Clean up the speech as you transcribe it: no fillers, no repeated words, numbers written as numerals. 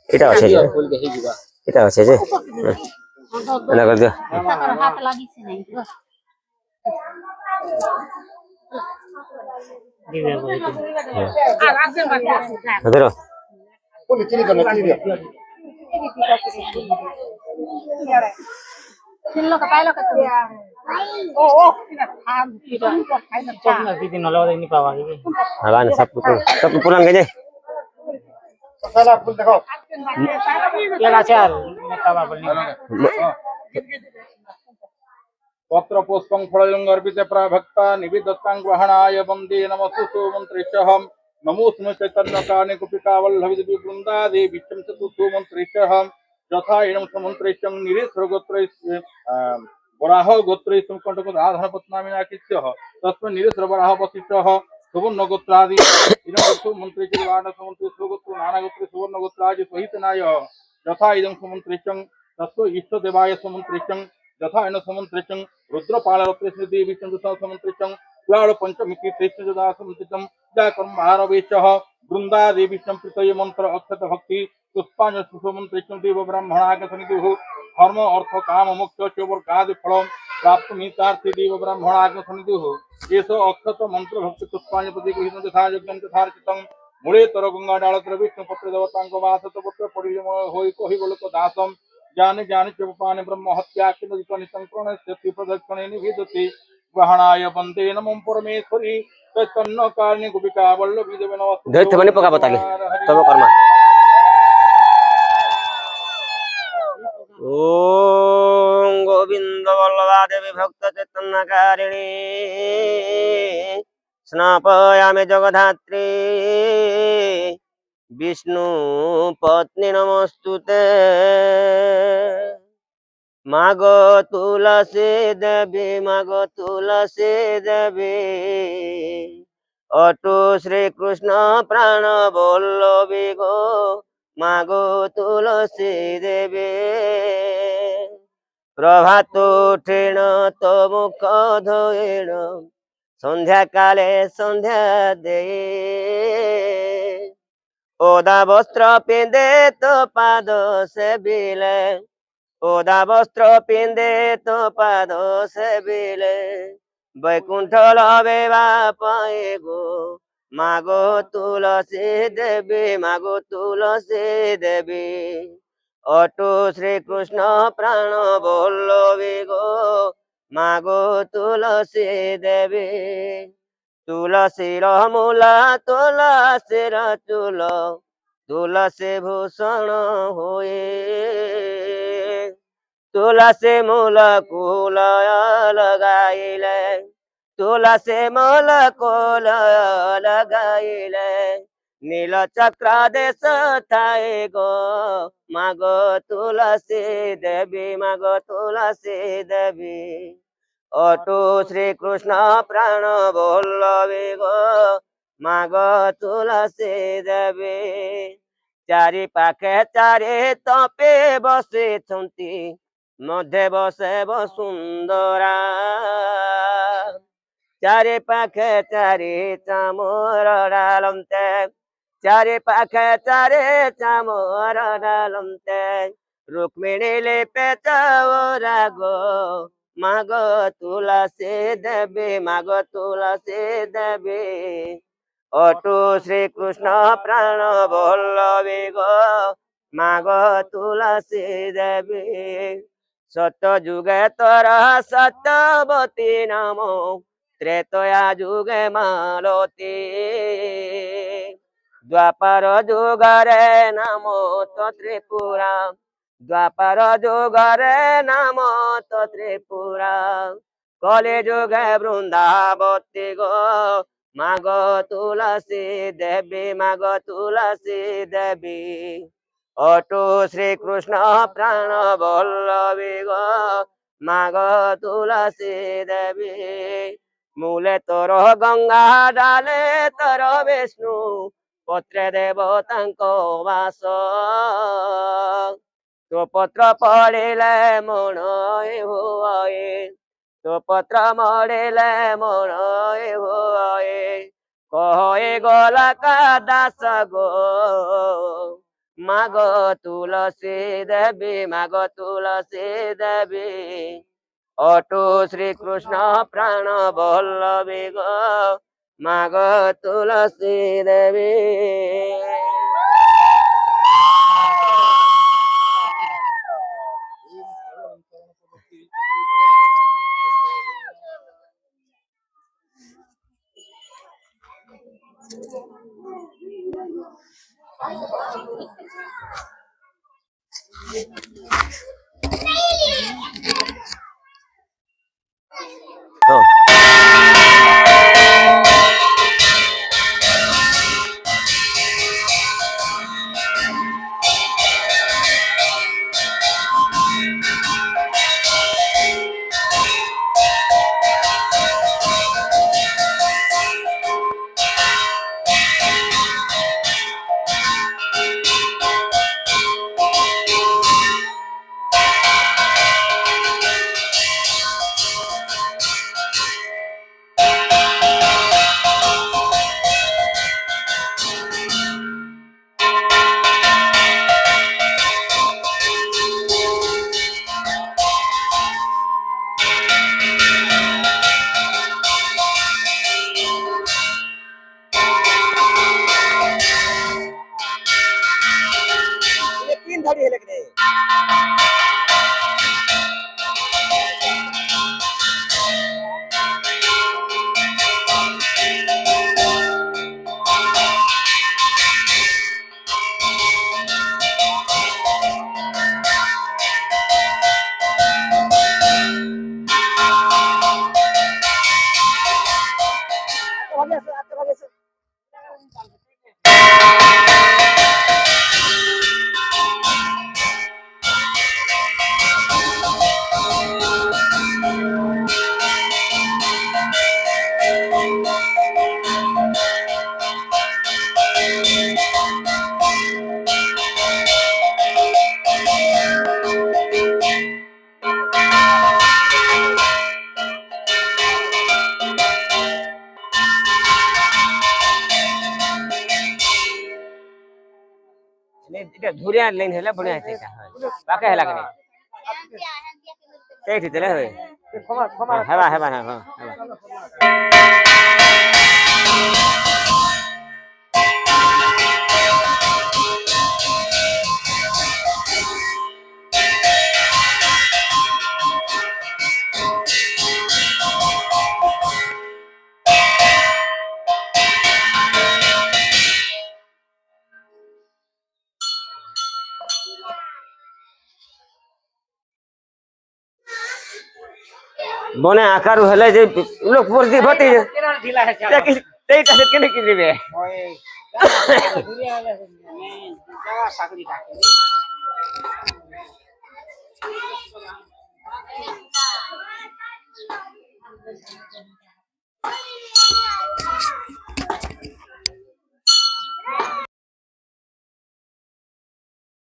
এটা আছে যে এটা আছে যে এনা কর দিও হাত লাগিছে নাই দিবে বলে আর আজকে বাকি আছে ধরো বলি চিনি কেন চিনি দিও চিনলো কা পাইলো কা ও ও কিনা খান কিনা খাইনা চপ না দিদি নলে ওদের নি পাওয়া গেছে হালান সব পুরান গেছে সালা ফুল দেখো এর আছে আর খাবার বলনি পত্র পুষ্পং ফলং অর্পিতে প্রাভক্তা নিবেদতাং গ্রহণায় বন্দে নমস্তু মন্ত্রিষ্যহম নমো স্মে চৈতন্য কানে কুপিকা বল্লভি দেবী বৃন্দা দেবী চতুর্থ মন্ত্রিষ্যহম যথা এনম সমন্ত্রিষ্যং নিরেশ্বর গোত্রৈ বরাহ গোত্রৈ সংকটক আধার পত্নামিনা কিচ্যহ তস্মিन् নিরেশ্বর বরাহ বশিষ্ঠঃ সুবর্ণ গোত্রাদি ইদং গোত্র মন্ত্রিষ্য বাণ সমন্ত্রী সুগোত্র নানা গোত্র সুবর্ণ গোত্রাদি সহিতনায় যথা ইদং সমন্ত্রিষ্যং তস্য ইষ্ট দেবায় সমন্ত্রিষ্যং যথা এন সমন্ত্রিষ্যং रुद्रपालरत्रेषु देवी चन्द्रसा समन्त्रितं पुराण पंचमी तीर्थेषु जदा समन्त्रितं जाकर्म महारवेशः वृंदा देवी संप्रीतय मंत्र अक्षत भक्ति पुष्पाञ्जलि सुमन्त्रितं देव ब्राह्मणागतनिधुः धर्म अर्थ काम मोक्ष चौवर्गादि फलम प्राप्त मितार्थे देव ब्राह्मणागतनिधुः एष अक्षत मंत्र भक्ति पुष्पाञ्जलि प्रतिगृहीतं तथा यज्ञं तथा चितं मूले तर गंगा डालतर विष्णु पत्र देवतांग वासत पत्र परिमय होई कहि बोलक दासम ज्ञान ज्ञान चपाने ब्रह्म हत्या किंचित संकरण स्थिति प्रदक्षिणे निवेदते ग्रहणाय वंदे नमो परमेश्वरी चैतन्य कारिणी गोपिका वल्लभी देव नमस्ते ধরতে মানে পোকা পাতাকে তবে কর্মা ওম গোবিন্দ বল্লভা দেবী ভক্ত চৈতন্যকারিণী স্নাপয়ামি জগধাত্রী বিষ্ণু পত্নী নমস্তুতে মাগো তুলসী দেবী অটু শ্রীকৃষ্ণ প্রাণ বল্লভী গো মাগো তুলসী দেবী প্রভাত উঠিণ তো মুখ ধোইণ সন্ধ্যা কালে সন্ধ্যা দেই ওদা বস্ত্র পিঁধে তো পাদ সেবিলে ওদা বস্ত্র পিঁধে তো পাদ সেবিলে বৈকুণ্ঠ লবে বাপায় গো মাগো তুলসী দেবী অটু শ্রীকৃষ্ণ প্রাণ বল্লভী গো মাগো তুলসী দেবী তুলসীর মূলা তুলসীর চূল তুলসী ভূষণ হয়ে তুলসী মূল কুল লগাইলে তুলসী মূল কুল লগাইলে নীল চক্র দেশ থাই গো মাগো তুলসী দেবী অটু শ্রীকৃষ্ণ প্রাণ বল্লভী গো মাগো তুলসী দেবী চারি পাখে চারি তপে বসিছন্তি মধ্যে বসে বসুন্ধরা চারি পাখে চারি চামর ডালন্তে চারি পাখে চারি চামর ডালন্তে রুক্মিণী লিপে চৌরা গো মাগো তুলসী দেবী অটু শ্রীকৃষ্ণ প্রাণ বল্লভী গো মাগো তুলসী দেবী সত্য যুগে তোর সত্যবতী নাম ত্রেতয়া যুগে মালতী দ্বাপর যুগরে নাম তো ত্রিপুরা দ্বাপর যুগরে নাম তো ত্রিপুরা কলি যুগে বৃন্দাবতী গো মাগো তুলসী দেবী অটু শ্রীকৃষ্ণ প্রাণ বল্লভী গো মাগো তুলসী দেবী মূলে তোর গঙ্গা ডালে তোর বিষ্ণু পত্রে দেবতাঙ্ক বাস তো পত্র পড়িলে মন হুয়ে তো পত্র মরিলে মন হুয়ে কহে গলাকা দাস গো মাগ তুলসী দেবী মাগ তুলসী দেবী অটু শ্রীকৃষ্ণ প্রাণ বল্লভী গো মাগ তুলসী দেবী। तीन धड़ी है लेकिन এটা ধরে লাইন হলে বড় আছে এটা বাকি হেলা কেন এইটি দিলে হয় হেবা হেবা হেবা বনে আকার হলে যে লোক ভর্তি ভর্তি ঢিলা আছে এইটা কেন কি দিবে চাকরি থাকে